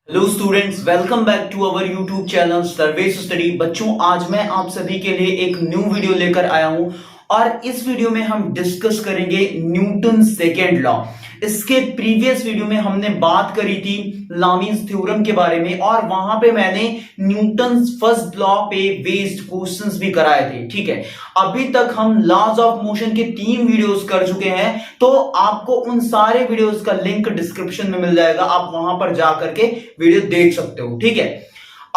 Hello students, welcome back to our YouTube channel Sarvesh study. बच्चों, आज मैं आप सभी के लिए एक न्यू वीडियो लेकर आया हूं और इस वीडियो में हम डिस्कस करेंगे न्यूटन सेकेंड लॉ। इसके प्रीवियस वीडियो में हमने बात करी थी लामीज थ्योरम के बारे में और वहां पे मैंने न्यूटन फर्स्ट लॉ पे बेस्ड क्वेश्चंस भी कराए थे। ठीक है, अभी तक हम लॉज ऑफ मोशन के 3 वीडियोस कर चुके हैं, तो आपको उन सारे वीडियोस का लिंक डिस्क्रिप्शन में मिल जाएगा, आप वहां पर जाकर के वीडियो देख सकते हो। ठीक है,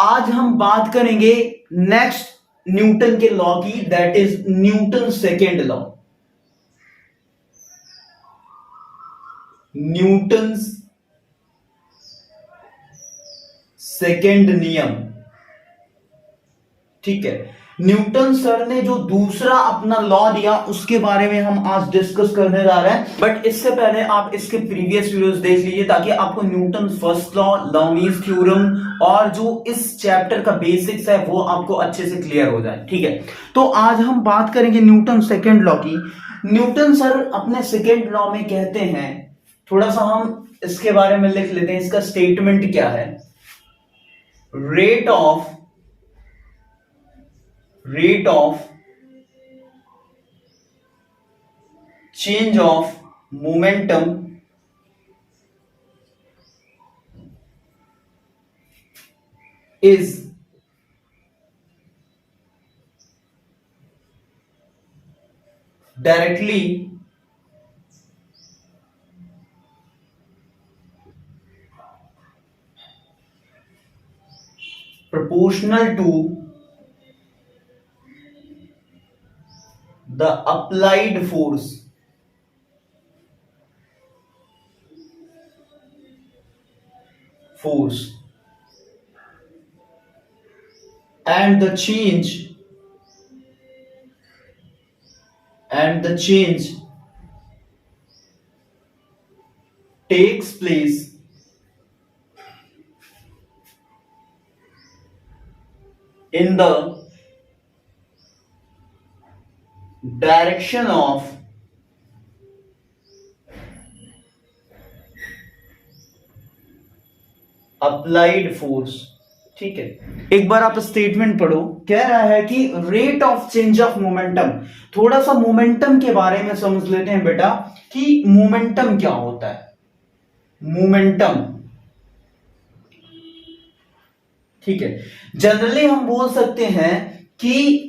आज हम बात करेंगे नेक्स्ट न्यूटन के लॉ की, that is Newton second law. Newton second नियम। ठीक है, न्यूटन सर ने जो दूसरा अपना लॉ दिया उसके बारे में हम आज डिस्कस करने जा रहे हैं, बट इससे पहले आप इसके प्रीवियस वीडियोस देख लीजिए ताकि आपको Newton first law, Lami's theorem और जो इस चैप्टर का बेसिक्स है वो आपको अच्छे से क्लियर हो जाए। ठीक है, तो आज हम बात करेंगे न्यूटन सेकेंड लॉ की। न्यूटन सर अपने सेकेंड लॉ में कहते हैं, थोड़ा सा हम इसके बारे में लिख लेते हैं, इसका स्टेटमेंट क्या है। rate of change of momentum is directly proportional to the applied force and the change takes place in the direction of applied force। ठीक है, एक बार आप स्टेटमेंट पढ़ो। कह रहा है कि rate of change of momentum. थोड़ा सा मोमेंटम के बारे में समझ लेते हैं बेटा कि मोमेंटम क्या होता है। मोमेंटम, ठीक है, जनरली हम बोल सकते हैं कि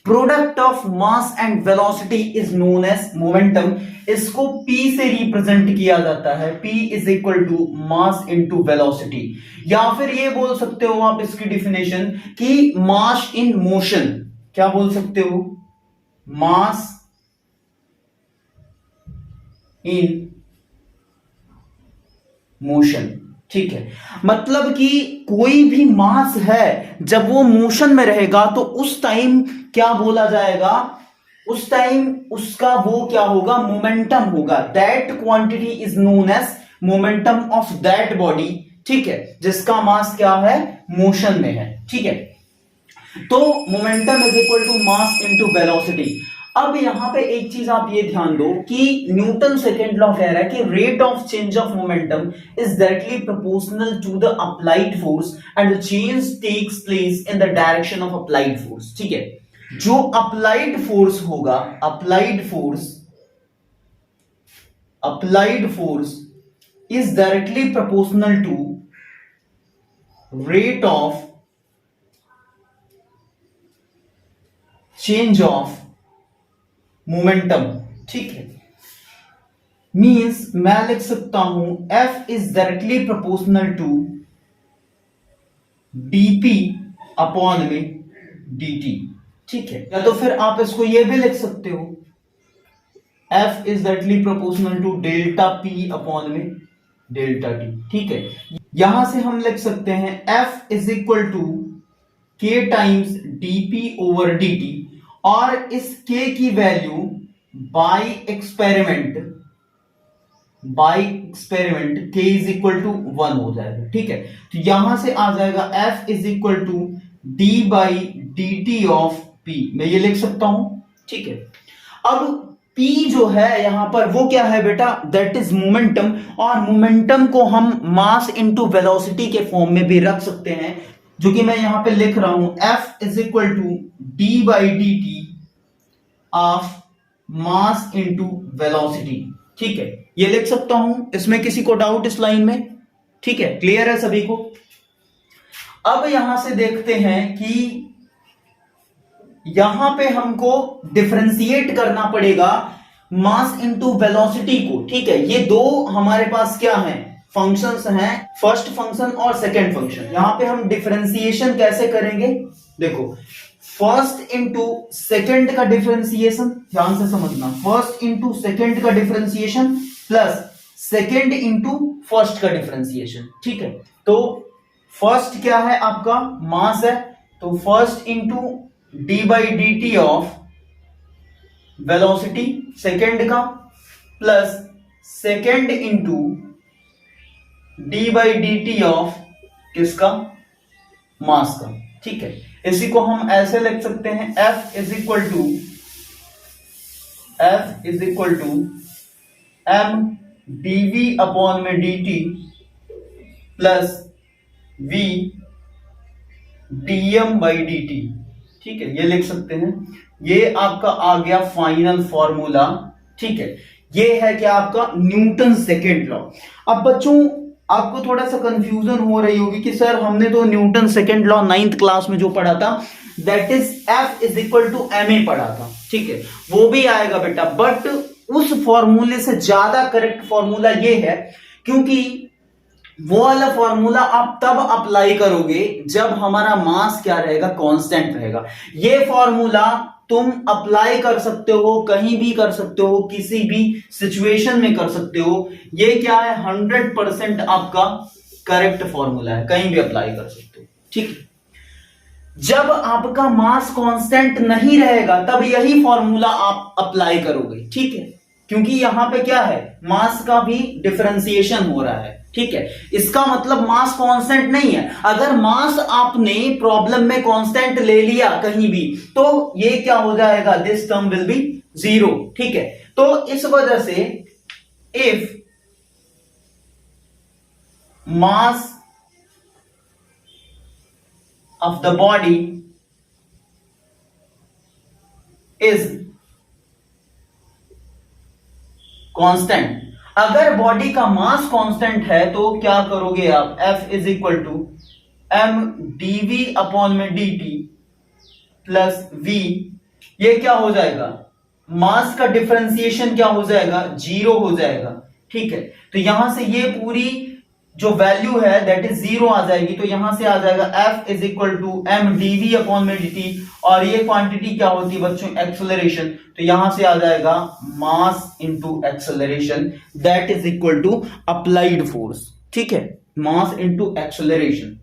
product of mass and velocity is known as momentum. इसको P से रिप्रेजेंट किया जाता है। P is equal to mass into velocity, या फिर ये बोल सकते हो आप इसकी डिफिनेशन कि मास इन मोशन। क्या बोल सकते हो? मास इन मोशन। ठीक है, मतलब कि कोई भी मास है जब वो मोशन में रहेगा तो उस टाइम क्या बोला जाएगा? उस टाइम उसका वो क्या होगा? मोमेंटम होगा। That quantity is known as momentum of that body. ठीक है, जिसका मास क्या है? मोशन में है। ठीक है, तो momentum is equal to mass into velocity. अब यहां पे एक चीज आप ये ध्यान दो कि न्यूटन सेकेंड लॉ कह रहा है कि rate of change of momentum is directly proportional to the applied force and the change takes place in the direction of applied force. ठीक है, जो अप्लाइड फोर्स होगा, applied force is directly proportional to rate of change of momentum. ठीक है, means मैं लिख सकता हूं F is directly proportional to dp upon में dt। ठीक है, या तो फिर आप इसको ये भी लिख सकते हो F is directly proportional to delta P upon में डेल्टा t। ठीक है, यहां से हम लिख सकते हैं F is equal to k times dp over dt, और इस k की value by experiment k is equal to 1 हो जाएगा। ठीक है, तो यहां से आ जाएगा F is equal to d by dt of P। मैं ये लिख सकता हूं। ठीक है, अब P जो है यहां पर वो क्या है बेटा, दैट इज मोमेंटम, और मोमेंटम को हम मास इनटू वेलोसिटी के फॉर्म में भी रख सकते हैं, जो कि मैं यहां पे लिख रहा हूं F is equal to D by D T of mass into velocity. ठीक है, ये लिख सकता हूं, इसमें किसी को डाउट इस लाइन में? ठीक है, क्लियर है सभी को? अब यहां से देखते हैं कि यहां पे हमको डिफरेंशिएट करना पड़ेगा मास इनटू वेलोसिटी को। ठीक है, ये दो हमारे पास क्या है, फंक्शंस हैं, फर्स्ट फंक्शन और सेकंड फंक्शन। यहां पे हम डिफरेंशिएशन कैसे करेंगे, देखो फर्स्ट इंटू सेकंड का डिफरेंशिएशन, ध्यान से समझना, फर्स्ट इंटू सेकंड का differentiation plus second into first का डिफरेंशिएशन। ठीक है, तो फर्स्ट क्या है आपका, मास है, तो first into D by D T of velocity second का plus second into D by D T of किसका, मास का। ठीक है, इसी को हम ऐसे लिख सकते हैं F is equal to M DV upon में D T plus V dm by D T. ठीक है, ये लिख सकते हैं, ये आपका आ गया फाइनल फॉर्मूला। ठीक है, ये है क्या आपका न्यूटन सेकेंड लॉ। अब बच्चों आपको थोड़ा सा कंफ्यूजन हो रही होगी कि सर हमने तो Newton second law 9th class में जो पढ़ा था that is F is equal to ma पढ़ा था। ठीक है, वो भी आएगा बेटा, बट उस फॉर्मूले से ज्यादा करेक्ट फॉर्मूला ये है, क्योंकि वो वाला फॉर्मूला आप तब अप्लाई करोगे जब हमारा मास क्या रहेगा, कांस्टेंट रहेगा। ये फॉर्मूला तुम अप्लाई कर सकते हो, कहीं भी कर सकते हो, किसी भी सिचुएशन में कर सकते हो। ये क्या है, 100% आपका करेक्ट फॉर्मूला है, कहीं भी अप्लाई कर सकते हो। ठीक है, जब आपका मास कांस्टेंट नहीं रहेगा तब यही फॉर्मूला आप अप्लाई करोगे। ठीक है, क्योंकि यहां पे क्या है, मास का भी डिफरेंशिएशन हो रहा है। ठीक है, इसका मतलब मास कांस्टेंट नहीं है। अगर मास आपने प्रॉब्लम में कांस्टेंट ले लिया कहीं भी, तो ये क्या हो जाएगा, this term will be zero. ठीक है, तो इस वजह से if mass of the body is constant, अगर बॉडी का मास कांस्टेंट है तो क्या करोगे आप, F is equal to M DV upon में डी टी प्लस V, ये क्या हो जाएगा, मास का डिफरेंशिएशन क्या हो जाएगा, जीरो हो जाएगा। ठीक है, तो यहां से ये पूरी जो वैल्यू है दैट इज जीरो आ जाएगी, तो यहां से आ जाएगा F is equal to M DV upon में डी टी, और ये क्वांटिटी क्या होती है बच्चों, एक्सेलरेशन, तो यहां से आ जाएगा mass into acceleration that is equal to applied force. ठीक है, मास इनटू एक्सेलरेशन,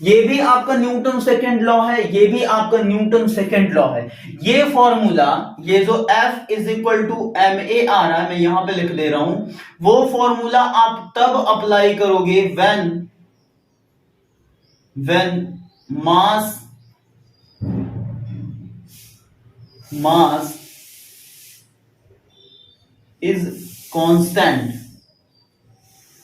ये भी आपका न्यूटन सेकेंड लॉ है, ये भी आपका न्यूटन सेकेंड लॉ है। ये फॉर्मूला, ये जो F is equal to ma आ रहा है, मैं यहां पे लिख दे रहा हूं, वो फॉर्मूला आप तब अप्लाई करोगे when mass is constant।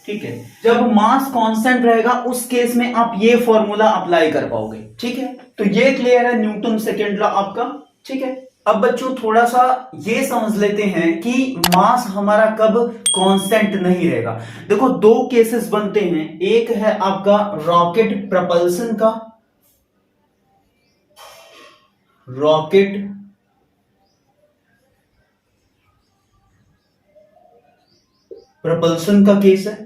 ठीक है, जब मास कांस्टेंट रहेगा उस केस में आप ये फॉर्मूला अप्लाई कर पाओगे। ठीक है, तो ये क्लियर है न्यूटन सेकेंड लॉ आपका। ठीक है, अब बच्चों थोड़ा सा ये समझ लेते हैं कि मास हमारा कब कांस्टेंट नहीं रहेगा। देखो दो केसेस बनते हैं, एक है आपका रॉकेट प्रपल्सन का, रॉकेट प्रपल्सन का केस है,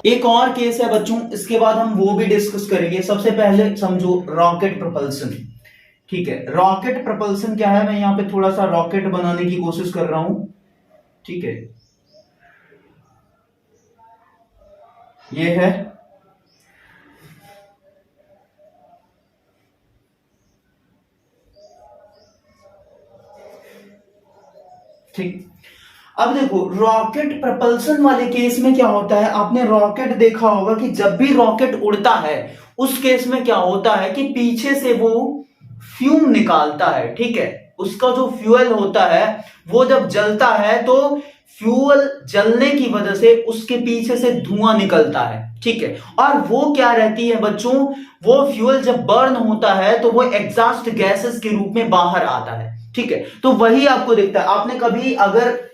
एक और केस है बच्चों, इसके बाद हम वो भी डिस्कस करेंगे। सबसे पहले समझो रॉकेट प्रपल्सन। ठीक है, रॉकेट प्रपल्सन क्या है, मैं यहां पे थोड़ा सा रॉकेट बनाने की कोशिश कर रहा हूं। ठीक है, ये है, ठीक। अब देखो रॉकेट प्रपल्सन वाले केस में क्या होता है, आपने रॉकेट देखा होगा कि जब भी रॉकेट उड़ता है उस केस में क्या होता है कि पीछे से वो फ्यूम निकालता है। ठीक है, उसका जो फ्यूल होता है वो जब जलता है तो फ्यूल जलने की वजह से उसके पीछे से धुआं निकलता है, ठीक है। और वो क्या रहती है बच्चों, वो फ्यूल जब बर्न होता है तो वो एग्जॉस्ट गैसेस के रूप में बाहर आता है, ठीक है। तो वही आपको दिखता है। आपने कभी अगर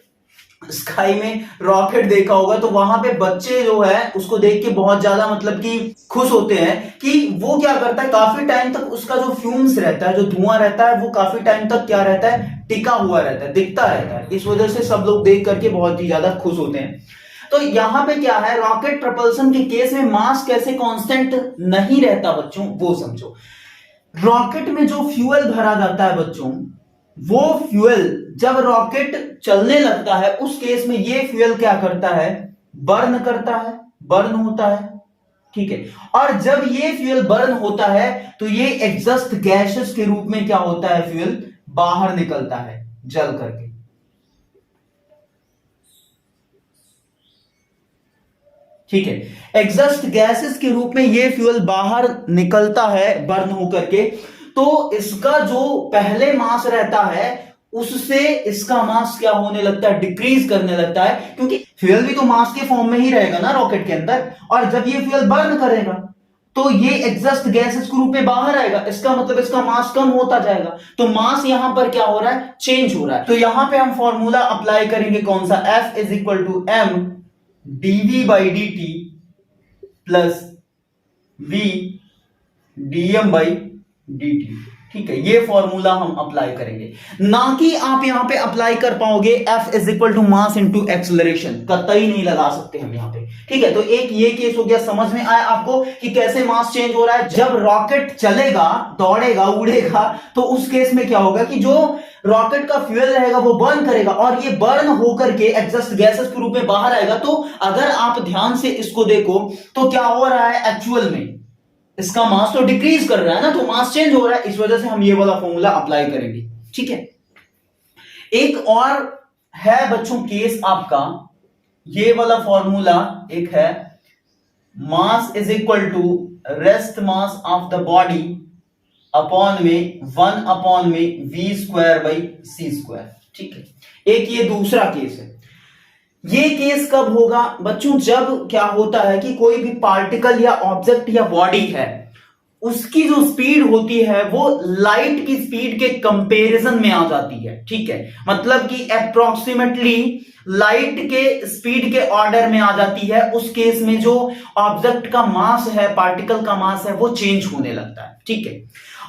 स्काई में रॉकेट देखा होगा तो वहां पे बच्चे जो है उसको देख के बहुत ज्यादा मतलब कि खुश होते हैं कि वो क्या करता है, काफी टाइम तक उसका जो फ्यूम्स रहता है, जो धुआं रहता है, वो काफी टाइम तक क्या रहता है, टिका हुआ रहता है, दिखता रहता है। इस वजह से सब लोग देख करके बहुत ही ज्यादा खुश होते हैं। तो यहां पे क्या है, रॉकेट प्रपल्सन के केस में मास कैसे कांस्टेंट नहीं रहता बच्चों, वो समझो। रॉकेट में जो फ्यूल भरा जाता है बच्चों, वो फ्यूल जब रॉकेट चलने लगता है उस केस में ये फ्यूल क्या करता है, बर्न करता है, बर्न होता है, ठीक है। और जब ये फ्यूल बर्न होता है तो ये एग्जॉस्ट गैसेस के रूप में क्या होता है, फ्यूल बाहर निकलता है जल करके, ठीक है। एग्जॉस्ट गैसेस के रूप में ये फ्यूल बाहर निकलता है बर्न होकर के। तो इसका जो पहले मास रहता है उससे इसका मास क्या होने लगता है, डिक्रीज करने लगता है, क्योंकि फ्यूल भी तो मास के फॉर्म में ही रहेगा ना रॉकेट के अंदर। और जब ये फ्यूल बर्न करेगा तो ये एग्जॉस्ट गैसेस के रूप में बाहर आएगा, इसका मतलब इसका मास कम होता जाएगा। तो मास यहां पर क्या हो रहा है, चेंज हो रहा है। तो यहां पे हम फॉर्मूला अप्लाई करेंगे कौन सा, F is equal to M dv by D T plus v dm by D T, ठीक है। ये फॉर्मूला हम अप्लाई करेंगे, ना कि आप यहां पे अप्लाई कर पाओगे F is equal to mass into acceleration, कतई नहीं लगा सकते हम यहां पे, ठीक है। तो एक ये केस हो गया, समझ में आया आपको कि कैसे मास चेंज हो रहा है। जब रॉकेट चलेगा, दौड़ेगा, उड़ेगा, तो उस केस में क्या होगा कि जो रॉकेट का फ्यूल रहेगा वो बर्न करेगा और ये बर्न होकर के एग्जॉस्ट गैसेस के रूप में बाहर आएगा। तो अगर आप ध्यान से इसको देखो तो क्या हो रहा है, एक्चुअल में इसका मास तो डिक्रीज कर रहा है ना, तो मास चेंज हो रहा है। इस वजह से हम ये वाला फॉर्मूला अप्लाई करेंगे, ठीक है। एक और है बच्चों केस आपका, ये वाला फॉर्मूला एक है, mass is equal to rest mass of the body upon में 1 अपॉन में V square by C square, ठीक है। एक ये दूसरा केस है। ये केस कब होगा बच्चों, जब क्या होता है कि कोई भी पार्टिकल या ऑब्जेक्ट या बॉडी है, उसकी जो स्पीड होती है वो लाइट की स्पीड के कंपैरिजन में आ जाती है, ठीक है। मतलब कि अप्रोक्सीमेटली लाइट के स्पीड के ऑर्डर में आ जाती है। उस केस में जो ऑब्जेक्ट का मास है, पार्टिकल का मास है, वो चेंज होने लगता है, ठीक है।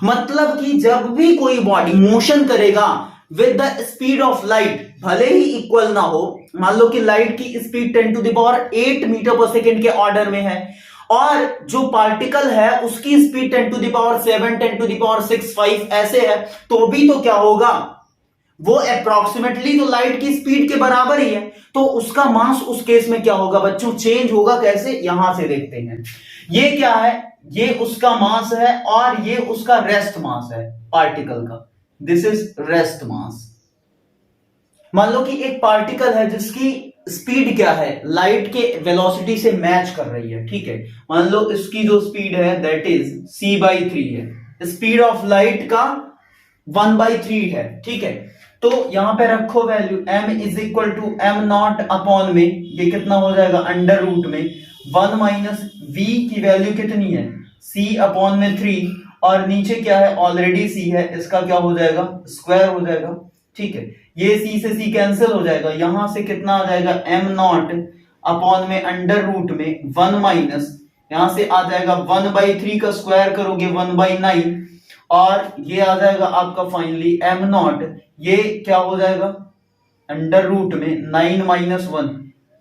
मतलब कि जब भी कोई बॉडी मोशन करेगा with the speed of light, भले ही इक्वल ना हो, मान लो कि लाइट की speed 10 to the power 8 metre पर सेकेंड के ऑर्डर में है और जो पार्टिकल है उसकी speed 10 to the power 7, 10 to the power 6, 5 ऐसे है, तो भी तो क्या होगा, वो अप्रोक्सीमेटली तो लाइट की स्पीड के बराबर ही है। तो उसका मास उस केस में क्या होगा बच्चों, चेंज होगा। कैसे, यहां से देखते हैं। ये क्या है, ये उसका मास है और ये उसका रेस्ट मास है पार्टिकल का। This is rest mass. मान लो कि एक पार्टिकल है जिसकी स्पीड क्या है, लाइट के वेलोसिटी से मैच कर रही है, ठीक है। मान लो इसकी जो स्पीड है दैट इज c/3 है, स्पीड ऑफ लाइट का 1/3 है, ठीक है। तो यहां पे रखो value m is equal to m naught upon में, ये कितना हो जाएगा, अंडर रूट में 1 माइनस v की वैल्यू कितनी है, c अपॉन में 3, और नीचे क्या है, ऑलरेडी c है, इसका क्या हो जाएगा, स्क्वायर हो जाएगा, ठीक है। ये c से c कैंसिल हो जाएगा, यहां से कितना आ जाएगा, m नॉट अपॉन में अंडर रूट में 1 माइनस, यहां से आ जाएगा 1/3 का स्क्वायर करोगे 1/9, और ये आ जाएगा आपका फाइनली m नॉट, ये क्या हो जाएगा, अंडर रूट में 9 माइनस 1,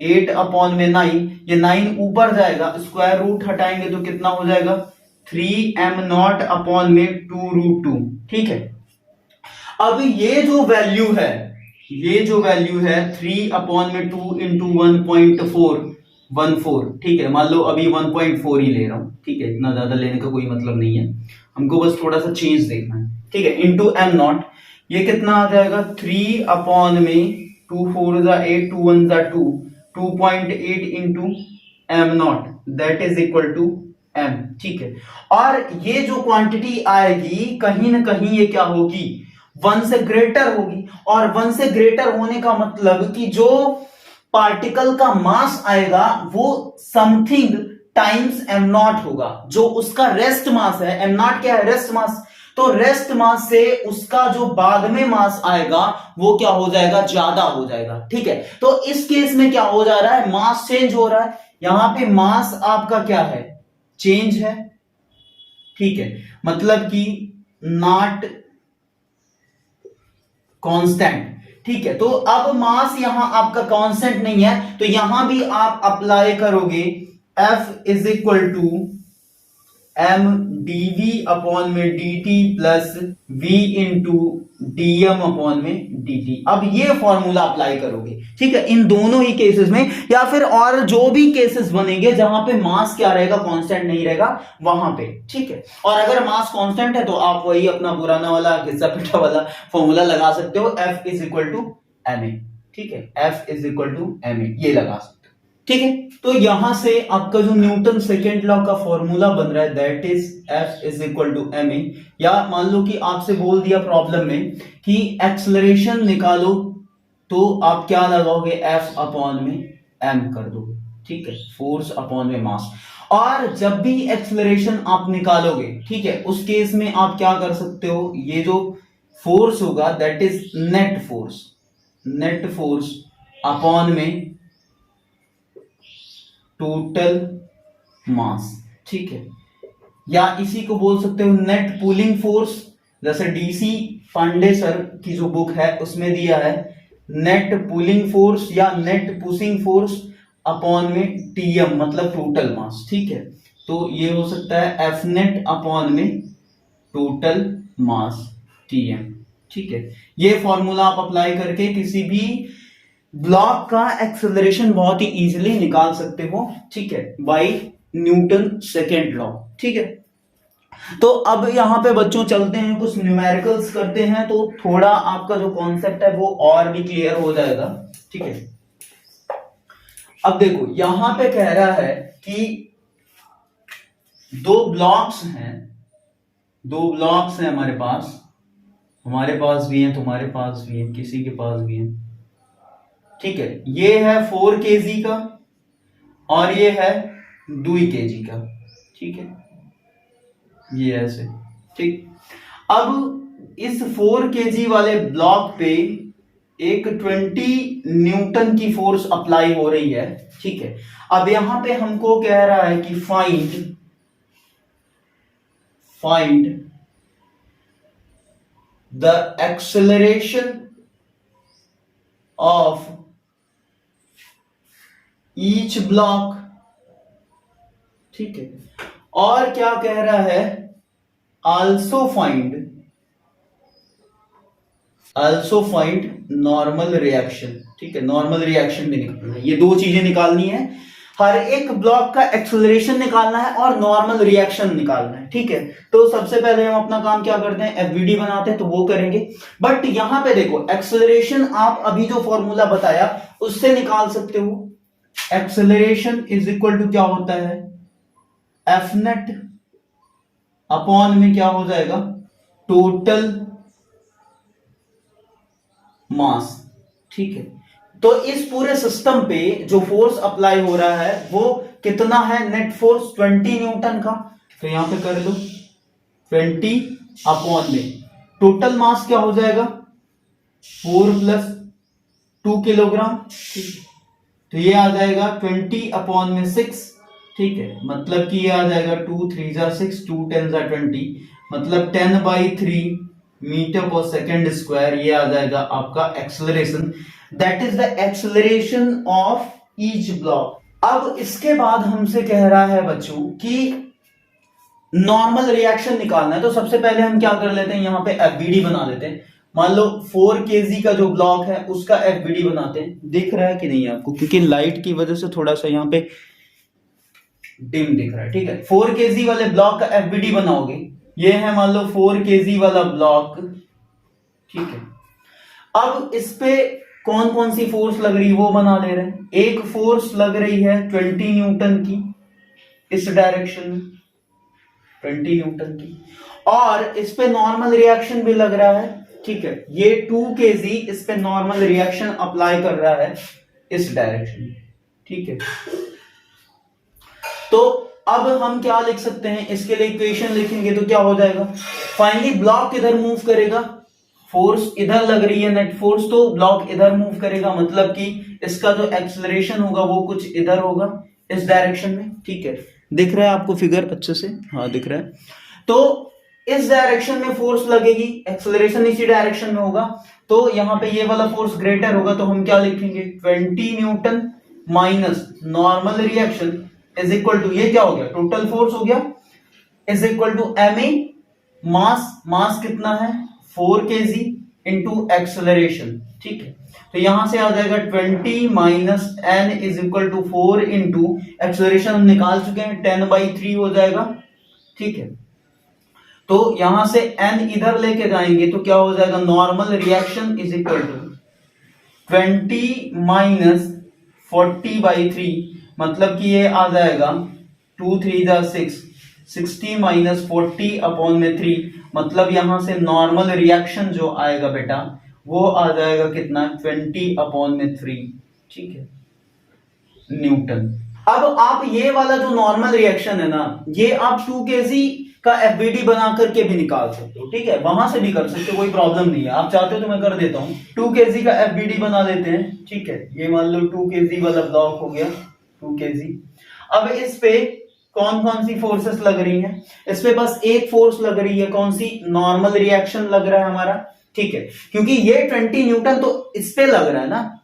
8 अपॉन में 9, ये 9 ऊपर जाएगा, स्क्वायर रूट हटाएंगे तो कितना हो जाएगा, 3m नॉट अपॉन में 2√2, ठीक है। अब ये जो वैल्यू है, ये जो वैल्यू है 3 अपॉन में 2 इंटू 1.414, ठीक है। मान लो अभी 1.4 ही ले रहा हूं, ठीक है, इतना ज्यादा लेने का कोई मतलब नहीं है, हमको बस थोड़ा सा चेंज देखना है, ठीक है। इंटू m नॉट, ये कितना आ जाएगा, 3 अपॉन में 2 4 8 2 1 2, 2.8 into m naught that is equal to m, ठीक है। और ये जो क्वांटिटी आएगी कहीं ना कहीं ये क्या होगी, 1 से ग्रेटर होगी, और 1 से ग्रेटर होने का मतलब कि जो पार्टिकल का मास आएगा वो समथिंग टाइम्स एम नॉट होगा, जो उसका रेस्ट मास है। एम नॉट क्या है? Rest mass. तो रेस्ट मास से उसका जो बाद में मास आएगा वो क्या हो जाएगा? ज्यादा हो जाएगा। ठीक है, तो इस केस में क्या हो जा रहा है? मास चेंज हो रहा है। यहां पे मास आपका क्या है? चेंज है। ठीक है, मतलब कि नॉट कांस्टेंट। ठीक है, तो अब मास यहां आपका कांस्टेंट नहीं है, तो यहां भी आप अप्लाई करोगे F is equal to M DV upon में dt plus v into DM upon में dt। अब ये फॉर्मूला अप्लाई करोगे, ठीक है, इन दोनों ही केसेस में, या फिर और जो भी केसेस बनेंगे जहां पे मास क्या रहेगा? कांस्टेंट नहीं रहेगा वहां पे। ठीक है, और अगर मास कांस्टेंट है तो आप वही अपना पुराना वाला घिसा पिटा वाला फॉर्मूला लगा सकते हो, F is equal to M A. ठीक है, F is equal to M A, ये लगा सकते हो। ठीक है, तो यहां से आपका जो न्यूटन सेकेंड लॉ का फॉर्मूला बन रहा है that is F is equal to M A. या मान लो कि आपसे बोल दिया प्रॉब्लम में कि एक्सलरेशन निकालो, तो आप क्या लगाओगे? F अपॉन में m कर दोगे। ठीक है, फोर्स अपॉन में मास। और जब भी एक्सलरेशन आप निकालोगे, ठीक है, उस केस में आप क्या कर सकते हो? ये जो फोर्स होगा that is net force, net force upon में टोटल मास। ठीक है, या इसी को बोल सकते हो नेट पुलिंग फोर्स, जैसे डीसी पांडे सर की जो बुक है उसमें दिया है नेट पुलिंग फोर्स या नेट पुशिंग फोर्स अपॉन में टीएम, मतलब टोटल मास। ठीक है, तो ये हो सकता है एफ नेट अपॉन में टोटल मास टीएम। ठीक है, ये फॉर्मूला आप अप्लाई करके किसी भी ब्लॉक का एक्सेलरेशन बहुत ही इजीली निकाल सकते हो। ठीक है, बाय न्यूटन सेकेंड लॉ। ठीक है, तो अब यहां पे बच्चों चलते हैं, कुछ न्यूमेरिकल्स करते हैं, तो थोड़ा आपका जो कॉन्सेप्ट है वो और भी क्लियर हो जाएगा। ठीक है, अब देखो यहां पे कह रहा है कि दो ब्लॉक्स हैं, दो ब्लॉक्स हैं हमारे पास भी है, तुम्हारे पास भी है, किसी के पास भी है। ठीक है, ये है 4 kg का और ये है 2 kg का। ठीक है, ये ऐसे। ठीक, अब इस 4 kg वाले ब्लॉक पे एक 20 न्यूटन की फोर्स अप्लाई हो रही है। ठीक है, अब यहां पे हमको कह रहा है कि find the acceleration of each block. ठीक है, और क्या कह रहा है? Also find normal reaction. ठीक है, नॉर्मल रिएक्शन भी निकालना है, ये दो चीजें निकालनी है, हर एक ब्लॉक का एक्सेलरेशन निकालना है और नॉर्मल रिएक्शन निकालना है। ठीक है, तो सबसे पहले हम अपना काम क्या करते हैं? एफवीडी बनाते हैं, तो वो करेंगे। बट यहां पे देखो एक्सेलरेशन आप अभी जो फॉर्मूला बताया उससे निकाल सकते हो। एक्सेलरेशन इज इक्वल टू क्या होता है? एफ नेट अपॉन में क्या हो जाएगा? Total mass. ठीक है, तो इस पूरे सिस्टम पे जो फोर्स अप्लाई हो रहा है वो कितना है? नेट फोर्स 20 न्यूटन का, तो यहां पे कर लो 20 अपॉन में टोटल मास क्या हो जाएगा? 4 प्लस 2 किलोग्राम। ठीक है, तो ये आ जाएगा 20 अपॉन में 6। ठीक है, मतलब कि ये आ जाएगा 2 3 जा 6, 2 10 जा 20, मतलब 10/3 मीटर पर सेकेंड स्क्वायर। ये आ जाएगा आपका acceleration, that is the acceleration of each block. अब इसके बाद हमसे कह रहा है बच्चों कि नॉर्मल रिएक्शन निकालना है, तो सबसे पहले हम क्या कर लेते हैं? यहां पे एफबीडी बना लेते हैं। मान लो 4 kg का जो ब्लॉक है उसका एफबीडी बनाते हैं। दिख रहा है कि नहीं आपको? क्योंकि लाइट की वजह से थोड़ा सा यहाँ पे डिम दिख रहा है। ठीक है, 4 kg वाले ब्लॉक का एफबीडी बनाओगे। ये है मान लो 4 kg वाला ब्लॉक। ठीक है, अब इस पे कौन कौन सी फोर्स लग रही है वो बना ले रहे हैं। एक फोर्स लग रही है 20 न्यूटन की इस डायरेक्शन में, 20 न्यूटन की, और इस पे नॉर्मल रिएक्शन भी लग रहा है ठीक है, ये 2 kg इस पे नॉर्मल रिएक्शन अप्लाई कर रहा है इस डायरेक्शन में, ठीक है। तो अब हम क्या लिख सकते हैं, इसके लिए इक्वेशन लिखेंगे तो क्या हो जाएगा, फाइनली ब्लॉक इधर मूव करेगा, फोर्स इधर लग रही है नेट फोर्स, तो ब्लॉक इधर मूव करेगा, मतलब कि इसका जो एक्सेलरेशन होगा वो कुछ इधर होगा इस डायरेक्शन में, ठीक है। दिख रहा है आपको फिगर अच्छे से, हाँ दिख रहा है। तो इस डायरेक्शन में फोर्स लगेगी, एक्सेलरेशन इसी डायरेक्शन में होगा, तो यहां पे ये वाला फोर्स ग्रेटर होगा, तो हम क्या लिखेंगे 20 newton minus normal reaction is equal to, ये क्या हो गया टोटल फोर्स हो गया, is equal to M A mass कितना है 4 kg इंटू एक्सेलरेशन, ठीक है। तो यहां से आ जाएगा 20 minus N is equal to 4 into acceleration हम निकाल चुके हैं 10/3 हो जाएगा, ठीक है। तो यहां से n इधर लेके जाएंगे तो क्या हो जाएगा, normal reaction is equal to 20 minus 40/3, मतलब कि ये आ जाएगा 2 3 जा 6, 60 माइनस 40 अपॉन में 3, मतलब यहां से नॉर्मल रिएक्शन जो आएगा बेटा वो आ जाएगा कितना 20 अपॉन में 3, ठीक है, न्यूटन। अब आप ये वाला जो नॉर्मल रिएक्शन है ना, ये आप 2 kg का एफबीडी बना करके भी निकाल सकते हो, ठीक है, वहां से भी कर सकते हो, कोई प्रॉब्लम नहीं है। आप चाहते हो तो मैं कर देता हूं, 2 kg का एफबीडी बना लेते हैं, ठीक है। ये मान लो 2 kg वाला ब्लॉक हो गया 2 kg। अब इस पे कौन कौन सी फोर्सेस लग रही हैं, इस पे बस एक फोर्स लग रही है, कौन सी, नॉर्मल रिएक्शन लग रहा है हमारा, ठीक है, क्योंकि ये 20 न्यूटन तो इस पे लग रहा है ना,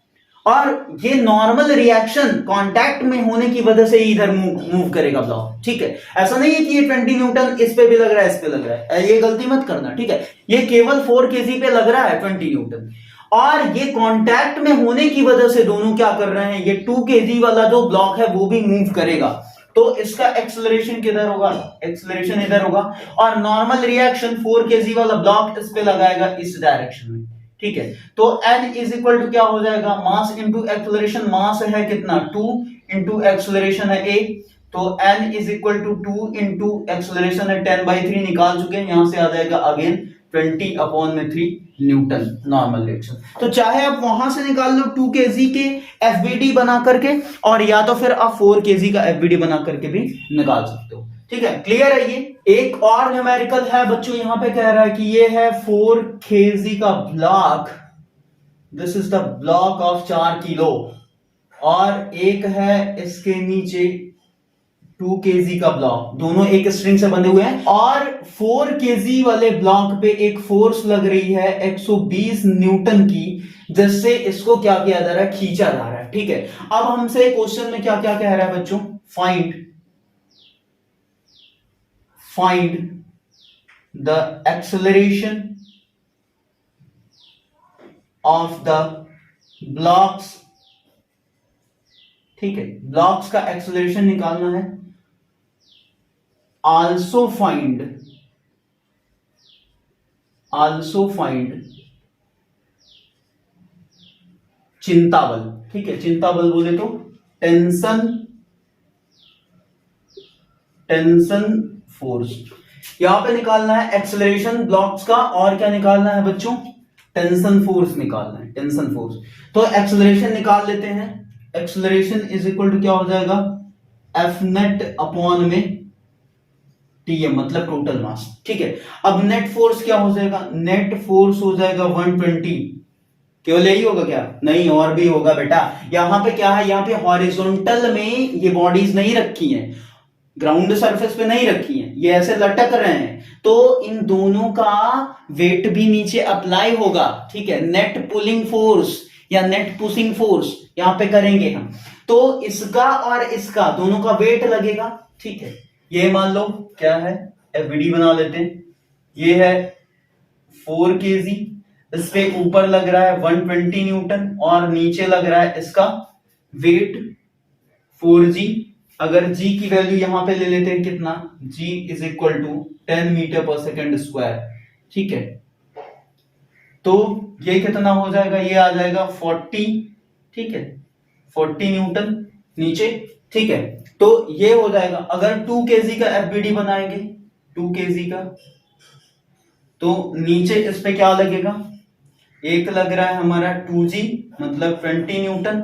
और ये नॉर्मल रिएक्शन कांटेक्ट में होने की वजह से इधर मूव करेगा ब्लॉक, ठीक है। ऐसा नहीं है कि ये 20 न्यूटन इस पे भी लग रहा है इस पे लग रहा है, ये गलती मत करना, ठीक है। ये केवल 4 kg पे लग रहा है 20 न्यूटन, और ये कांटेक्ट में होने की वजह से दोनों क्या कर रहे हैं, ये 2 kg वाला जो ब्लॉक है वो भी मूव करेगा, तो इसका एक्सेलरेशन किधर होगा, एक्सेलरेशन इधर होगा, और नॉर्मल रिएक्शन 4 kg वाला ब्लॉक इस पे लगाएगा इस डायरेक्शन में, ठीक है। तो n इज इक्वल टू क्या हो जाएगा, मास इंटू एक्सेलरेशन, मास है कितना 2 इंटू एक्सेलरेशन है a, तो n is equal to 2 into acceleration है 10/3 निकाल चुके हैं, यहां से आ जाएगा अगेन 20 अपॉन में 3 न्यूटन नॉर्मल रिएक्शन। तो चाहे आप वहां से निकाल लो 2 kg के एफबीडी बना करके, और या तो फिर आप 4 kg का एफबीडी बना करके भी निकाल सकते हो, ठीक है, क्लियर है। ये एक और न्यूमेरिकल है बच्चों, यहां पे कह रहा है कि ये है 4 kg का block, this is the block of 4 kilo, और एक है इसके नीचे 2 kg का ब्लॉक, दोनों एक स्ट्रिंग से बंधे हुए हैं, और 4 kg वाले ब्लॉक पे एक फोर्स लग रही है 120 न्यूटन की, जिससे इसको क्या किया जा रहा है, खींचा जा रहा है, ठीक है। अब हमसे क्वेश्चन में क्या क्या कह रहा है बच्चों, find the acceleration of the blocks, ठीक है, ब्लॉक्स का एक्सेलरेशन निकालना है। आल्सो फाइंड चिंता बल, ठीक है, चिंता बल बोले तो टेंशन फोर्स, यहां पे निकालना है एक्सेलरेशन ब्लॉक्स का, और क्या निकालना है बच्चों, टेंशन फोर्स निकालना है, टेंशन फोर्स। तो एक्सेलरेशन निकाल लेते हैं, एक्सेलरेशन इज इक्वल टू क्या हो जाएगा, एफ नेट अपॉन में टीएम, मतलब टोटल मास, ठीक है। अब नेट फोर्स क्या हो जाएगा, नेट फोर्स हो जाएगा 120, केवल यही होगा क्या, नहीं और भी होगा बेटा। यहां पे क्या है, यहां पे हॉरिजॉन्टल में ये बॉडीज नहीं रखी हैं, ग्राउंड सरफेस पे नहीं रखी हैं, ये ऐसे लटक रहे हैं, तो इन दोनों का वेट भी नीचे अप्लाई होगा, ठीक है। नेट पुलिंग फोर्स या नेट पुशिंग फोर्स यहां पे करेंगे हम, तो इसका और इसका दोनों का वेट लगेगा, ठीक है। ये मान लो क्या है, एफबीडी बना लेते हैं, ये है 4 kg, इस पे ऊपर लग रहा है 120 न्यूटन, और नीचे लग रहा है इसका वेट 4g। अगर g की वैल्यू यहां पे ले लेते हैं कितना, g is equal to 10 metre पर सेकेंड स्क्वायर, ठीक है। तो ये कितना हो जाएगा, ये आ जाएगा 40, ठीक है, 40 न्यूटन नीचे, ठीक है। तो ये हो जाएगा, अगर 2 kg का एफबीडी बनाएंगे, 2 kg का तो नीचे इस पे क्या लगेगा, एक लग रहा है हमारा 2G मतलब 20 न्यूटन।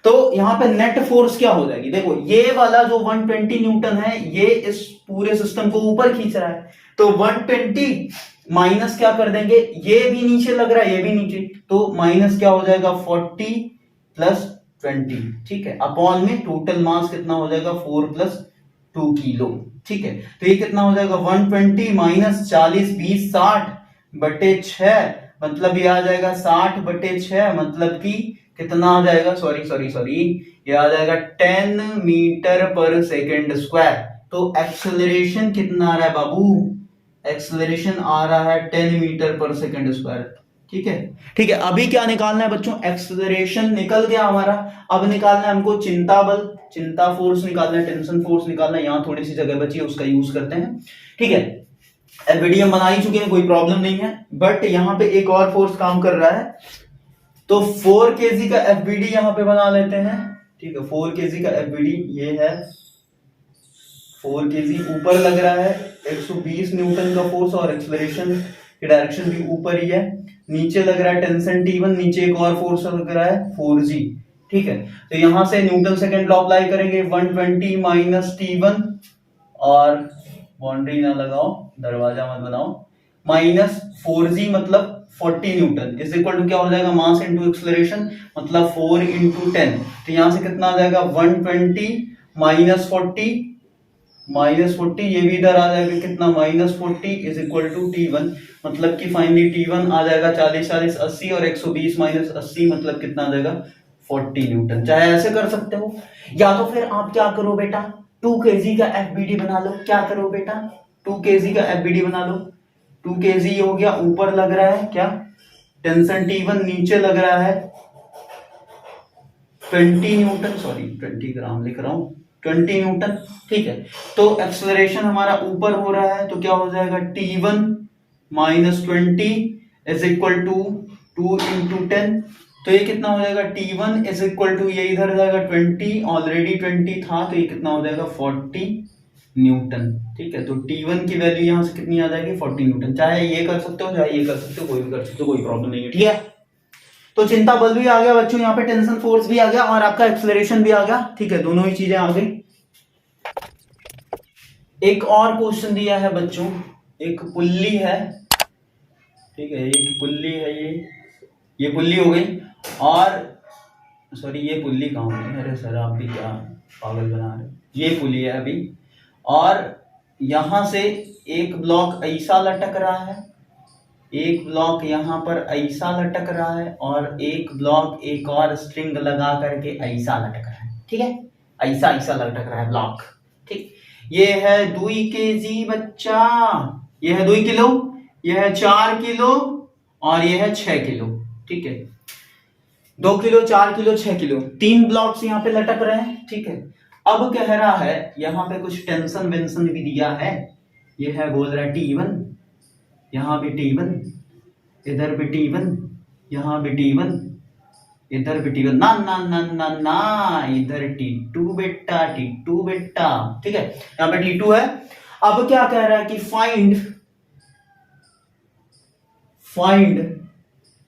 तो यहाँ पे नेट फोर्स क्या हो जाएगी, देखो ये वाला जो 120 न्यूटन है ये इस पूरे सिस्टम को ऊपर खींच रहा है, तो 120 माइनस क्या कर देंगे, ये भी नीचे लग रहा है ये भी नीचे, तो माइनस क्या हो जाएगा 40 प्लस 20, ठीक है, अपॉन में टोटल मास कितना हो जाएगा 4 प्लस 2 किलो, ठीक है। तो ये कितना हो जाएगा 120 माइनस 40 20 60 बटे 6, मतलब ये आ जाएगा 60 बटे 6, मतलब कि कितना आ जाएगा, सॉरी ये आ जाएगा 10 मीटर पर सेकेंड स्क्वायर। तो एक्सेलरेशन कितना आ रहा है बाबू, एक्सेलरेशन आ रहा है 10 मीटर पर सेकेंड स्क्वायर, ठीक है। ठीक है, अभी क्या निकालना है बच्चों, एक्सेलरेशन निकल गया हमारा, अब निकालना है हमको चिंता बल, चिंता फोर्स निकालना है, टेंशन फोर्स निकालना है। यहाँ थोड़ी सी जगह बची है उसका यूज करते हैं, ठीक है। एफबीडी हम बना ही चुके हैं, कोई प्रॉब्लम नहीं है, बट यहाँ पे एक और फोर्स काम कर रहा है, तो 4 kg का एफबीडी यहाँ पे बना लेते हैं, ठीक है। 4 kg का एफबीडी ये है, 4 kg ऊपर लग रहा है 120 न्यूटन का फोर्स और एक्सेलरेशन की डायरेक्शन भी ऊपर ही है, नीचे लग रहा है टेंशन T1, नीचे एक और फोर्स लग रहा है 4G, ठीक है। तो यहां से न्यूटन सेकंड लॉ अप्लाई करेंगे, 120 माइनस T1 और बाउंड्री ना लगाओ, दरवाजा मत बनाओ, माइनस 4G मतलब 40 न्यूटन इज इक्वल टू क्या हो जाएगा, मास इनटू एक्सेलरेशन मतलब 4 into 10। तो यहां से कितना आ जाएगा 120 माइनस 40 माइनस 40, ये भी इधर आ जाएगा कितना minus 40 is equal to T1, मतलब कि फाइनली T1 आ जाएगा 40 40 80 और 120 माइनस 80 मतलब कितना आ जाएगा 40 न्यूटन। चाहे ऐसे कर सकते हो, या तो फिर आप क्या करो बेटा 2 kg का एफबीडी बना लो, क्या करो बेटा 2 kg का एफबीडी बना लो, 2 kg हो गया, ऊपर लग रहा है क्या टेंशन T1, नीचे लग रहा है 20 न्यूटन, सॉरी 20 ग्राम लिख रहा हूं, 20 न्यूटन, ठीक है। तो एक्सेलरेशन हमारा ऊपर हो रहा है, तो क्या हो जाएगा T1 minus 20 is equal to 2 into 10, तो ये कितना हो जाएगा T1 इज इक्वल टू, ये इधर जाएगा 20, ऑलरेडी 20 था, तो ये कितना हो जाएगा 40 न्यूटन, ठीक है। तो T1 की वैल्यू यहां से कितनी आ जाएगी 40 न्यूटन। चाहे ये कर सकते हो चाहे ये कर सकते हो, कोई भी कर सकते हो, कोई प्रॉब्लम नहीं है, ठीक है। तो चिंता बल भी आ गया बच्चों, यहाँ पे टेंशन फोर्स भी आ गया और आपका एक्सेलरेशन भी आ गया, ठीक है, दोनों ही चीजें आ गई। एक और क्वेश्चन दिया है बच्चों, एक पुल्ली है, ठीक है, एक पुल्ली है, ये पुल्ली हो गई, और सॉरी ये पुल्ली कहाँ हो गई, अरे सर आप भी क्या पागल बना रहे, ये पुल्ली है अभी, और यहां से एक ब्लॉक ऐसा लटक रहा है, एक ब्लॉक यहां पर ऐसा लटक रहा है, और एक ब्लॉक एक और स्ट्रिंग लगा करके ऐसा लटक रहा है, ठीक है, ऐसा ऐसा लटक रहा है ब्लॉक, ठीक। ये है 2 kg बच्चा, ये है 2 किलो, ये है 4 किलो और ये है 6 किलो, ठीक है। 2 किलो 4 किलो 6 किलो, 3 ब्लॉक्स यहाँ पे लटक रहे हैं, ठीक है। अब कह रहा है यहाँ पे कुछ टेंशन वेंशन भी दिया है, ये है बोल रहा है T1, यहाँ भी T1, इधर भी T1, यहाँ भी T1, इधर भी T1, ना ना ना ना ना, इधर T2 बेटा, T2 बेटा, ठीक है, यहाँ पे T2 है। अब क्या कह रहा है कि फाइंड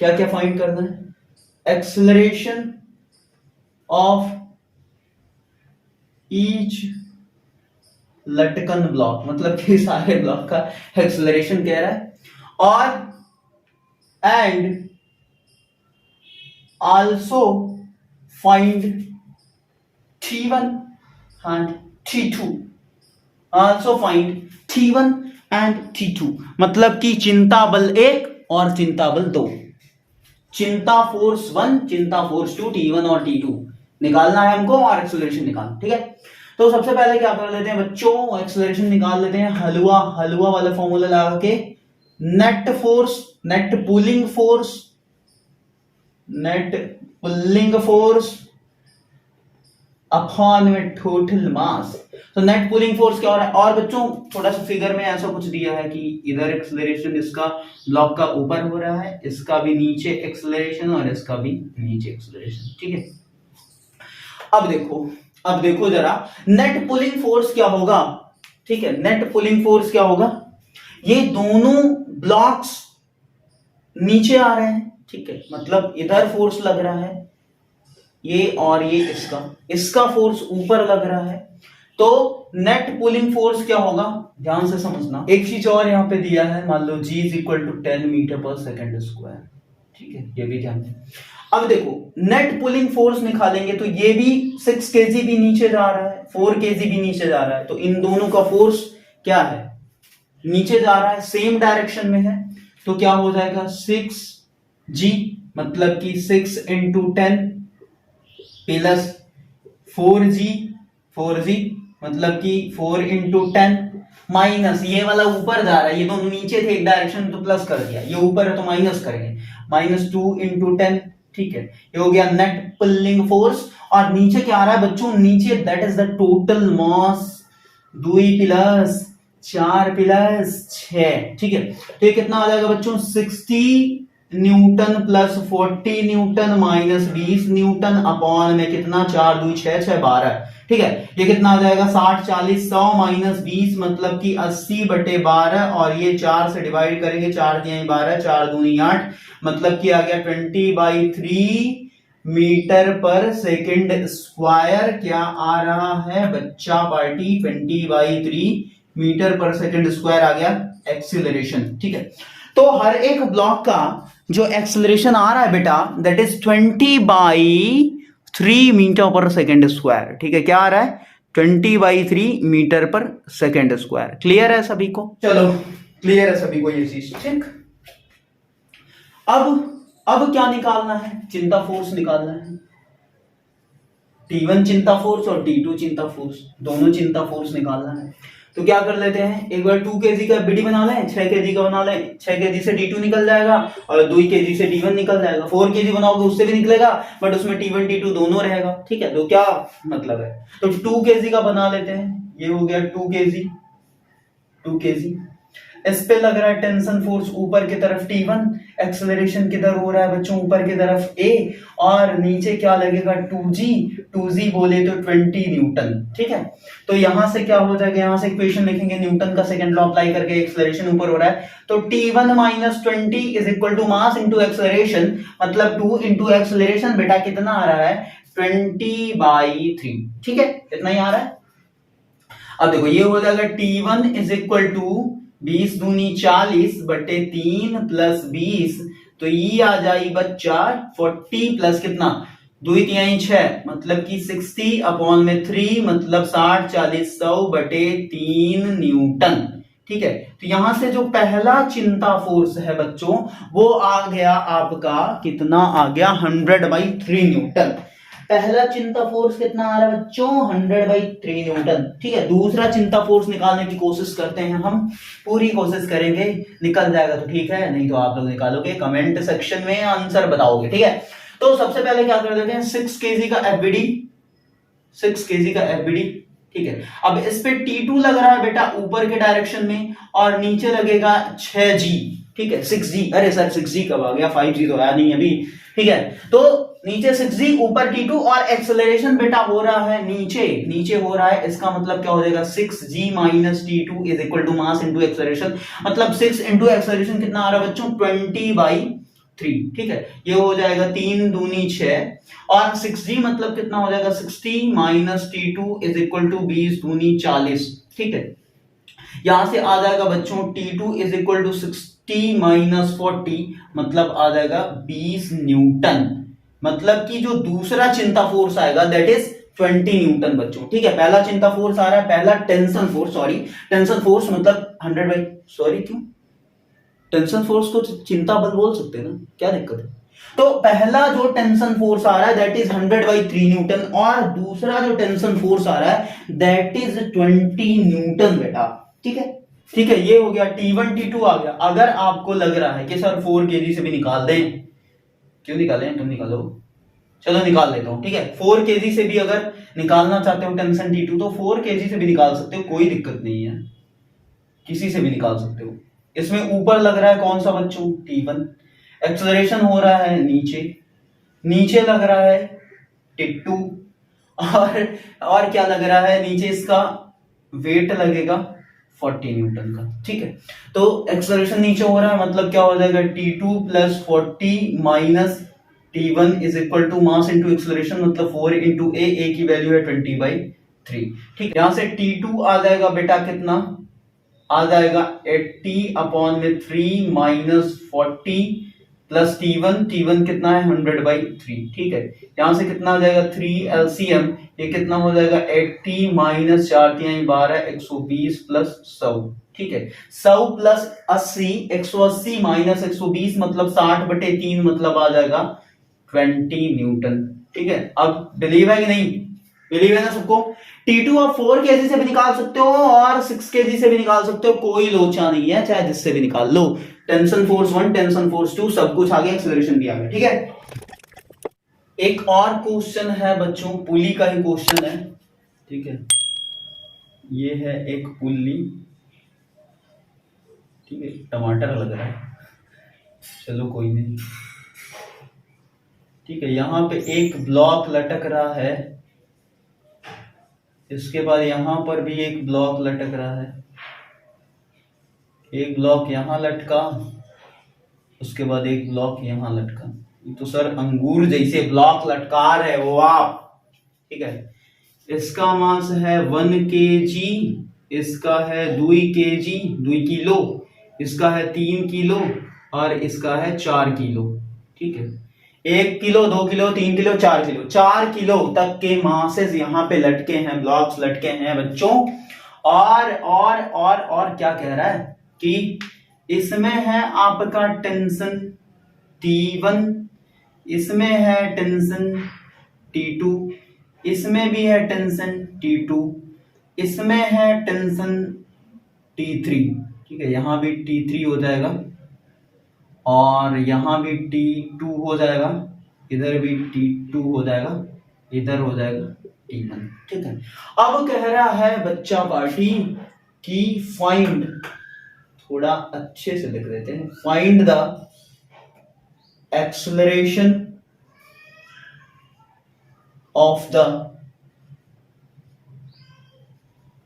क्या क्या फाइंड करना है, एक्सेलरेशन ऑफ ईच लटकन ब्लॉक, मतलब कि सारे ब्लॉक का एक्सेलरेशन कह रहा है, और and also find T1 and T2, also find T1 and T2, मतलब कि चिंता बल 1 और चिंता बल 2, चिंता फोर्स 1 चिंता फोर्स 2, T1 और T2 निकालना है हमको, और एक्सेलरेशन निकालना, ठीक है। तो सबसे पहले क्या कर लेते हैं बच्चों, एक्सेलरेशन निकाल लेते हैं, हलवा वाला फॉर्मूला लगा के, net force, net pulling force upon में टोटल मास। तो नेट पुलिंग फोर्स क्या हो रहा है, और बच्चों थोड़ा सा फिगर में ऐसा कुछ दिया है कि इधर एक्सेलरेशन इसका ब्लॉक का ऊपर हो रहा है, इसका भी नीचे एक्सेलरेशन और इसका भी नीचे एक्सेलरेशन, ठीक है। अब देखो जरा नेट पुलिंग फोर्स क्या होगा, ठीक है, नेट पुलिंग फोर्स क्या होगा, ये दोनों ब्लॉक्स नीचे आ रहे हैं, ठीक है, मतलब इधर फोर्स लग रहा है ये, और ये इसका फोर्स ऊपर लग रहा है, तो नेट पुलिंग फोर्स क्या होगा, ध्यान से समझना। एक चीज और यहां पे दिया है, मान लो G is equal to 10 metre पर सेकेंड स्क्वायर, ठीक है, ये भी ध्यान दें। अब देखो नेट पुलिंग फोर्स निकालेंगे तो ये भी 6 केजी भी नीचे जा रहा है, 4 केजी भी नीचे जा रहा है, तो इन दोनों का फोर्स क्या है, नीचे जा रहा है, सेम डायरेक्शन में है, तो क्या हो जाएगा 6G, मतलब कि 6 इंटू 10 प्लस 4G मतलब कि 4 इंटू 10 माइनस ये वाला ऊपर जा रहा है, ये दोनों नीचे थे एक डायरेक्शन तो प्लस कर दिया, ये ऊपर है तो माइनस करेंगे, -2 इंटू 10, ठीक है, ये हो गया नेट पुलिंग फोर्स। और नीचे क्या आ रहा है बच्चों, नीचे that is the total mass 2 plus 4 plus 6, ठीक है, तो ये कितना आ जाएगा बच्चों 60 Newton plus 40 Newton minus 20 Newton upon में कितना 4 2 6 6 12, ठीक है, ये कितना आ जाएगा 60 40 100 माइनस 20 मतलब कि 80/12, और ये 4 से डिवाइड करेंगे, 4 दिया 12 4 दूनी 8, मतलब कि आ गया 20/3 मीटर पर सेकेंड स्क्वायर। क्या आ रहा है बच्चा पार्टी, 20/3 मीटर पर सेकेंड स्क्वायर आ गया एक्सीलरेशन, ठीक है। तो हर एक ब्लॉक का जो एक्सीलरेशन आ रहा है बेटा दैट इज 20/3 मीटर पर सेकेंड स्क्वायर, ठीक है, क्या आ रहा है 20/3 मीटर पर सेकेंड स्क्वायर। क्लियर है सभी को, चलो क्लियर है सभी को ये चीज, ठीक। अब क्या निकालना है, चिंता फोर्स निकालना है, T1 चिंता फोर्स और T2 चिंता फोर्स, दोनों चिंता फोर्स निकालना है। तो क्या कर लेते हैं, एक बार 2 kg का बीडी बना लें, 6 kg का बना लें, 6 kg से T2 निकल जाएगा और 2 kg से T1 निकल जाएगा, 4 kg बनाओगे उससे भी निकलेगा बट उसमें T1 T2 दोनों रहेगा, ठीक है। तो क्या मतलब है, तो 2 kg का बना लेते हैं, ये हो गया 2 kg। इस पे लग रहा है टेंशन फोर्स ऊपर की तरफ T1, एक्सेलरेशन किधर हो रहा है बच्चों, ऊपर की तरफ A, और नीचे क्या लगेगा 2G बोले तो 20 न्यूटन, ठीक है। तो यहां से क्या हो जाएगा, यहां से इक्वेशन लिखेंगे, न्यूटन का सेकंड लॉ अप्लाई करके, एक्सेलरेशन ऊपर हो रहा है तो T1 - 20 is equal to mass into acceleration, मतलब 2 इंटू एक्सेलरेशन, बेटा कितना आ रहा है 20/3, ठीक है, इतना ही आ रहा है। अब देखो ये हो जाएगा T1 इज इक्वल टू 20 दूनी 40 बटे 3 प्लस 20, तो ये आ जाए बच्चा 40 प्लस कितना 2 3 6 मतलब कि 60 अपॉन में 3 मतलब 60 40 100 बटे 3 न्यूटन, ठीक है। तो यहां से जो पहला चिंता फोर्स है बच्चों वो आ गया आपका, कितना आ गया 100/3 न्यूटन। पहला चिंता फोर्स कितना आ रहा है बच्चों 100/3 न्यूटन, ठीक है। दूसरा चिंता फोर्स निकालने की कोशिश करते हैं, हम पूरी कोशिश करेंगे, निकल जाएगा तो ठीक है, नहीं तो आप लोग निकालोगे कमेंट सेक्शन में आंसर बताओगे, ठीक है। तो सबसे पहले क्या कर देते हैं 6 kg का एफबीडी, 6 kg का एफबीडी, ठीक है। अब इस पे T2 लग रहा है बेटा ऊपर के डायरेक्शन में और नीचे लगेगा 6G, ठीक है 6G, अरे सर 6G कब आ गया, 5G तो आया नहीं अभी, ठीक है। तो नीचे 6G ऊपर T2 और एक्सेलरेशन बेटा हो रहा है नीचे हो रहा है, इसका मतलब क्या हो जाएगा 6G - T2 is equal to mass into acceleration, मतलब 6 इंटू एक्सेलरेशन कितना आ रहा है बच्चों 20/3, ठीक है। ये हो जाएगा 3 दूनी 6 और 6G मतलब कितना हो जाएगा 60 - T2 इज इक्वल टू 20 दूनी 40, ठीक है। यहां से आ जाएगा बच्चों T2 इज इक्वल टू 60 - 40 मतलब आ जाएगा 20 न्यूटन, मतलब कि जो दूसरा चिंता फोर्स आएगा दैट इज 20 न्यूटन बच्चों, ठीक है। पहला चिंता फोर्स आ रहा है, पहला टेंशन फोर्स मतलब 100 क्यों टेंशन फोर्स को चिंता बल बोल सकते हैं ना, क्या दिक्कत है। तो पहला जो टेंशन फोर्स आ रहा है दैट इज 100/3 न्यूटन और दूसरा जो टेंशन फोर्स आ रहा है दैट इज 20 न्यूटन बेटा, ठीक है, ठीक है। ये हो गया T1 T2 आ गया। अगर आपको लग रहा है कि सर 4 kg से भी निकाल दें, क्यों निकालें, तुम निकालो, चलो निकाल लेता हूं, ठीक है। 4 kg से भी अगर निकालना चाहते हो टेंशन T2 तो 4 kg से भी निकाल सकते हो, कोई दिक्कत नहीं है, किसी से भी निकाल सकते हो। इसमें ऊपर लग रहा है कौन सा बच्चों T1, एक्सेलरेशन हो रहा है नीचे लग रहा है T2 और क्या लग रहा है नीचे, इसका वेट लगेगा 40 न्यूटन का। ठीक है, तो एक्सेलरेशन नीचे हो रहा है, मतलब क्या हो जाएगा T2 plus 40 minus T1 is equal to mass into acceleration, मतलब 4 इंटू ए की वैल्यू है 20/3। ठीक है, यहां से T2 आ जाएगा बेटा कितना, आ जाएगा 80/3 माइनस 40 प्लस T1 कितना है 100/3। ठीक है, यहां से कितना आ जाएगा 3 LCM, ये कितना हो जाएगा 80 माइनस 4 3 12 120 प्लस 100। ठीक है, 100 प्लस 80 180 माइनस 120 मतलब 60/3 मतलब आ जाएगा 20 न्यूटन। ठीक है, अब बिलीव है कि नहीं, बिलीव है ना सबको। T2 आप 4 kg से भी निकाल सकते हो और 6 kg से भी निकाल सकते हो, कोई लोचा नहीं है, चाहे जिससे भी निकाल लो। टेंशन फोर्स 1 टेंशन फोर्स 2 सब कुछ आ गया, एक्सेलरेशन भी आ गया। ठीक है, एक और क्वेश्चन है बच्चों, पुली का ही क्वेश्चन है। ठीक है, ये है एक पुली। ठीक है, टमाटर लग रहा है, चलो कोई नहीं। ठीक है, यहां पे एक ब्लॉक लटक रहा है, इसके बाद यहां पर भी एक ब्लॉक लटक रहा है, एक ब्लॉक यहां लटका, उसके बाद एक ब्लॉक यहां लटका। तो सर अंगूर जैसे ब्लॉक लटका रहे हो आप। ठीक है, इसका मास है 1 kg, इसका है 2 kg 2 किलो, इसका है 3 किलो और इसका है 4 किलो। ठीक है, 1 kilo 2 kilo 3 kilo 4 kilo, 4 kilo तक के मासेस यहाँ पे लटके हैं, ब्लॉक्स लटके हैं बच्चों। और क्या कह रहा है कि इसमें है आपका टेंशन T1, इसमें है टेंशन T2, इसमें भी है टेंशन T2, इसमें है टेंशन T3। ठीक है, यहां भी T3 हो जाएगा और यहां भी T2 हो जाएगा, इधर भी T2 हो जाएगा, इधर हो जाएगा T1। ठीक है, अब कह रहा है बच्चा पार्टी कि फाइंड, थोड़ा अच्छे से लिख देते हैं, find the acceleration of the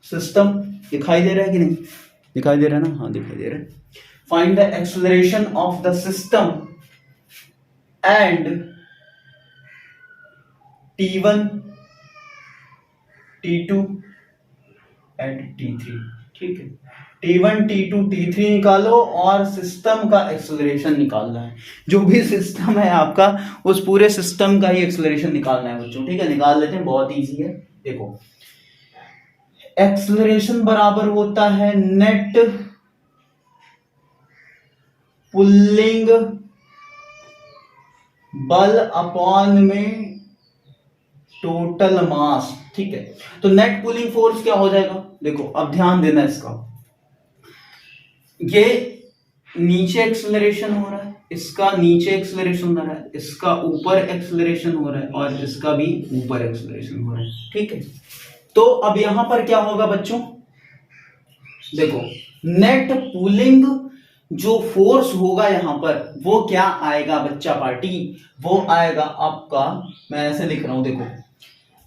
system. दिखाई दे रहा है कि नहीं, दिखाई दे रहा है ना, हाँ दिखाई दे रहा है। Find the acceleration of the system and T1 T2 and T3। ठीक है, T1 T2 T3 निकालो और सिस्टम का एक्सेलरेशन निकालना है, जो भी सिस्टम है आपका उस पूरे सिस्टम का ही एक्सेलरेशन निकालना है बच्चों। ठीक है, निकाल लेते हैं, बहुत इजी है। देखो, एक्सेलरेशन बराबर होता है नेट पुल्लिंग बल अपॉन में टोटल मास। ठीक है, तो नेट पुलिंग फोर्स क्या हो जाएगा, देखो अब ध्यान देना इसका, ये नीचे एक्सेलरेशन हो रहा है, इसका नीचे एक्सेलरेशन हो रहा है, इसका ऊपर एक्सेलरेशन हो रहा है और इसका भी ऊपर एक्सेलरेशन हो रहा है। ठीक है, तो अब यहां पर क्या होगा बच्चों, देखो नेट पुलिंग जो फोर्स होगा यहां पर वो क्या आएगा बच्चा पार्टी, वो आएगा आपका, मैं ऐसे लिख रहा हूं, देखो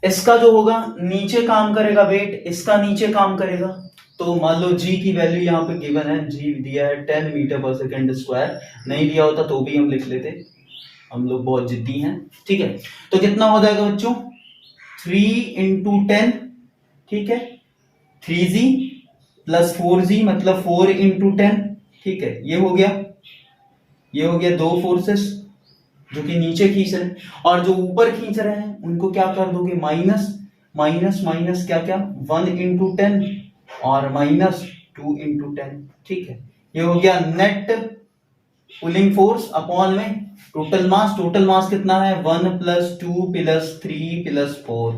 इसका जो होगा नीचे काम करेगा वेट, इसका नीचे काम करेगा, तो मान लो जी की वैल्यू यहाँ पे गिवन है, जी दिया है 10 मीटर पर सेकेंड स्क्वायर, नहीं दिया होता तो भी हम लिख लेते, हम लोग बहुत जिद्दी हैं। ठीक है, तो कितना हो जाएगा बच्चों 3 इंटू 10। ठीक है, 3g प्लस 4g मतलब 4 इंटू 10। ठीक है, ये हो गया, ये हो गया दो फोर्सेस जो कि नीचे खींच रहे हैं, और जो ऊपर खींच रहे हैं उनको क्या कर दोगे माइनस, माइनस माइनस क्या क्या 1 इंटू 10 और माइनस 2 इंटू 10। ठीक है, ये हो गया नेट पुलिंग फोर्स अपॉन में टोटल मास, टोटल मास कितना है 1 प्लस 2 प्लस 3 प्लस 4।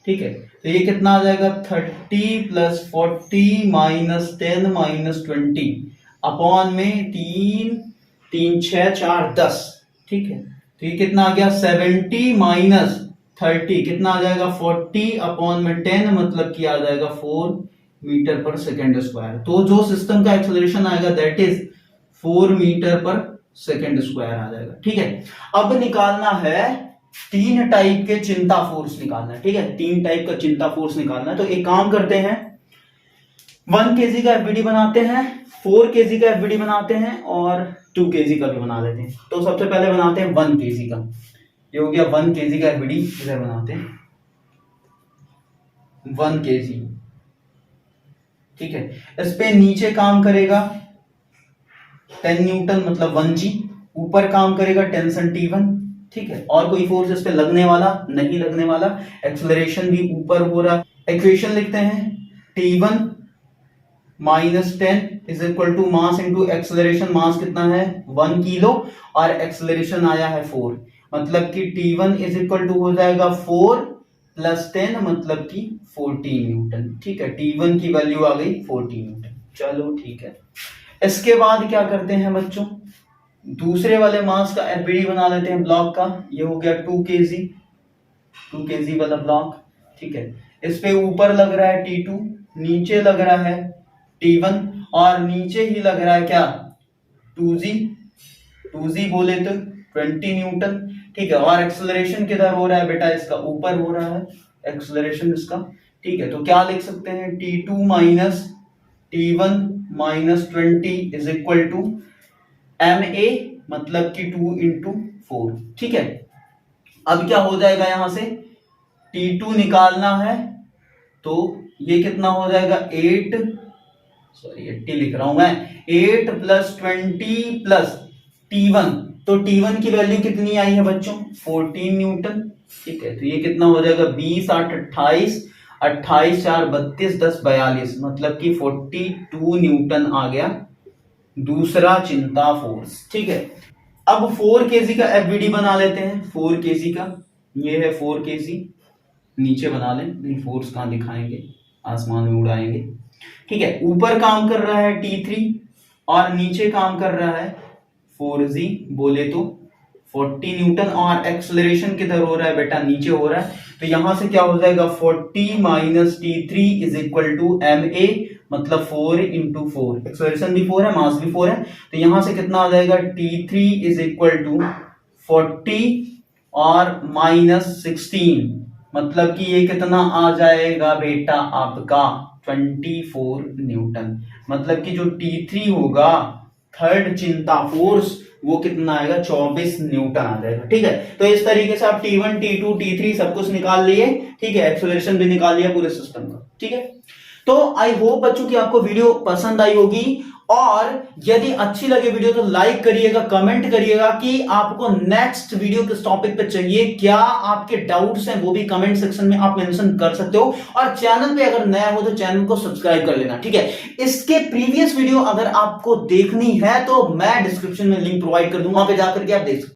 ठीक है, तो ये कितना आ जाएगा 30 प्लस 40 माइनस 10 माइनस 20 अपॉन में 3 3 6 4 10। ठीक है, तो ये कितना आ गया 70 माइनस 30 कितना आ जाएगा 40 अपॉन में 10 मतलब कि आ जाएगा 4 मीटर पर सेकेंड स्क्वायर। तो जो सिस्टम का एक्सेलरेशन आएगा दैट इज 4 मीटर पर सेकेंड स्क्वायर आ जाएगा। ठीक है, अब निकालना है 3 टाइप के चिंता फोर्स निकालना है। ठीक है, 3 टाइप का चिंता फोर्स निकालना है, तो एक काम करते हैं, 1 kg का एफबीडी बनाते हैं, 4 kg का एफबीडी बनाते हैं और 2 kg का भी बना लेते हैं। तो सबसे पहले बनाते हैं 1 kg का। ये हो गया 1 kg का एफबीडी, इधर बनाते हैं 1 kg। ठीक है, इस पे नीचे काम करेगा 10 न्यूटन मतलब 1g, ऊपर काम करेगा टेंशन T1। ठीक है, और कोई फोर्स इस पे लगने वाला नहीं, लगने वाला। एक्सेलरेशन भी ऊपर हो रहा। इक्वेशन लिखते हैं T1 minus 10 is equal to mass into acceleration. Mass कितना है 1 किलो और एक्सेलरेशन आया है 4, मतलब कि T1 इज इक्वल टू हो जाएगा 4 प्लस 10 मतलब कि 14 न्यूटन। ठीक है, T1 की वैल्यू आ गई 14 न्यूटन। चलो ठीक है, इसके बाद क्या करते हैं बच्चों, दूसरे वाले मास का एफबीडी बना लेते हैं ब्लॉक का। ये हो गया 2 kg वाला ब्लॉक। ठीक है, इस पे ऊपर लग रहा है T2, नीचे लग रहा है T1 और नीचे ही लग रहा है क्या 2g बोले तो 20 न्यूटन। ठीक है, और एक्सेलरेशन किधर हो रहा है बेटा, इसका ऊपर हो रहा है एक्सेलरेशन इसका। ठीक है, तो क्या लिख सकते हैं T2 minus T1 minus 20 is equal to ma मतलब कि 2 इंटू 4। ठीक है, अब क्या हो जाएगा, यहां से T2 निकालना है तो ये कितना हो जाएगा 80 लिख रहा हूं मैं, 8 प्लस 20 प्लस T1। तो T1 की वैल्यू कितनी आई है बच्चों 14 न्यूटन। ठीक है, तो ये कितना हो जाएगा 20 8 28, 28 4 32 10 42 मतलब कि 42 न्यूटन आ गया दूसरा चिंता फोर्स। ठीक है, अब 4 kg का एफबीडी बना लेते हैं। 4 kg का, ये है 4 kg, नीचे बना लें, नहीं फोर्स कहां दिखाएंगे, आसमान में उड़ाएंगे। ठीक है, ऊपर काम कर रहा है T3 और नीचे काम कर रहा है 4g बोले तो 40 न्यूटन और एक्सेलरेशन किधर हो रहा है बेटा, नीचे हो रहा है। तो यहां से क्या हो जाएगा 40 minus T3 is equal to ma मतलब 4 इंटू 4, एक्सेलरेशन भी 4 है, मास भी 4 है। तो यहां से कितना आ जाएगा T3 इज इक्वल टू 40 और माइनस 16 मतलब कि ये कितना आ जाएगा बेटा आपका 24 न्यूटन। मतलब कि जो T3 होगा थर्ड चिंता फोर्स वो कितना आएगा 24 न्यूटन आ जाएगा। ठीक है, तो इस तरीके से आप T1 T2 T3 सब कुछ निकाल लिए। ठीक है, एक्सेलरेशन भी निकाल लिया पूरे सिस्टम का। ठीक है, तो आई होप बच्चों की आपको वीडियो पसंद आई होगी, और यदि अच्छी लगे वीडियो तो लाइक करिएगा, कमेंट करिएगा कि आपको नेक्स्ट वीडियो किस टॉपिक पे चाहिए, क्या आपके डाउट्स हैं वो भी कमेंट सेक्शन में आप मेंशन कर सकते हो। और चैनल पे अगर नया हो तो चैनल को सब्सक्राइब कर लेना। ठीक है, इसके प्रीवियस वीडियो अगर आपको देखनी है तो मैं डिस्क्रिप्शन में लिंक प्रोवाइड कर दूंगा, वहां पे जाकर के आप देख सकते हो।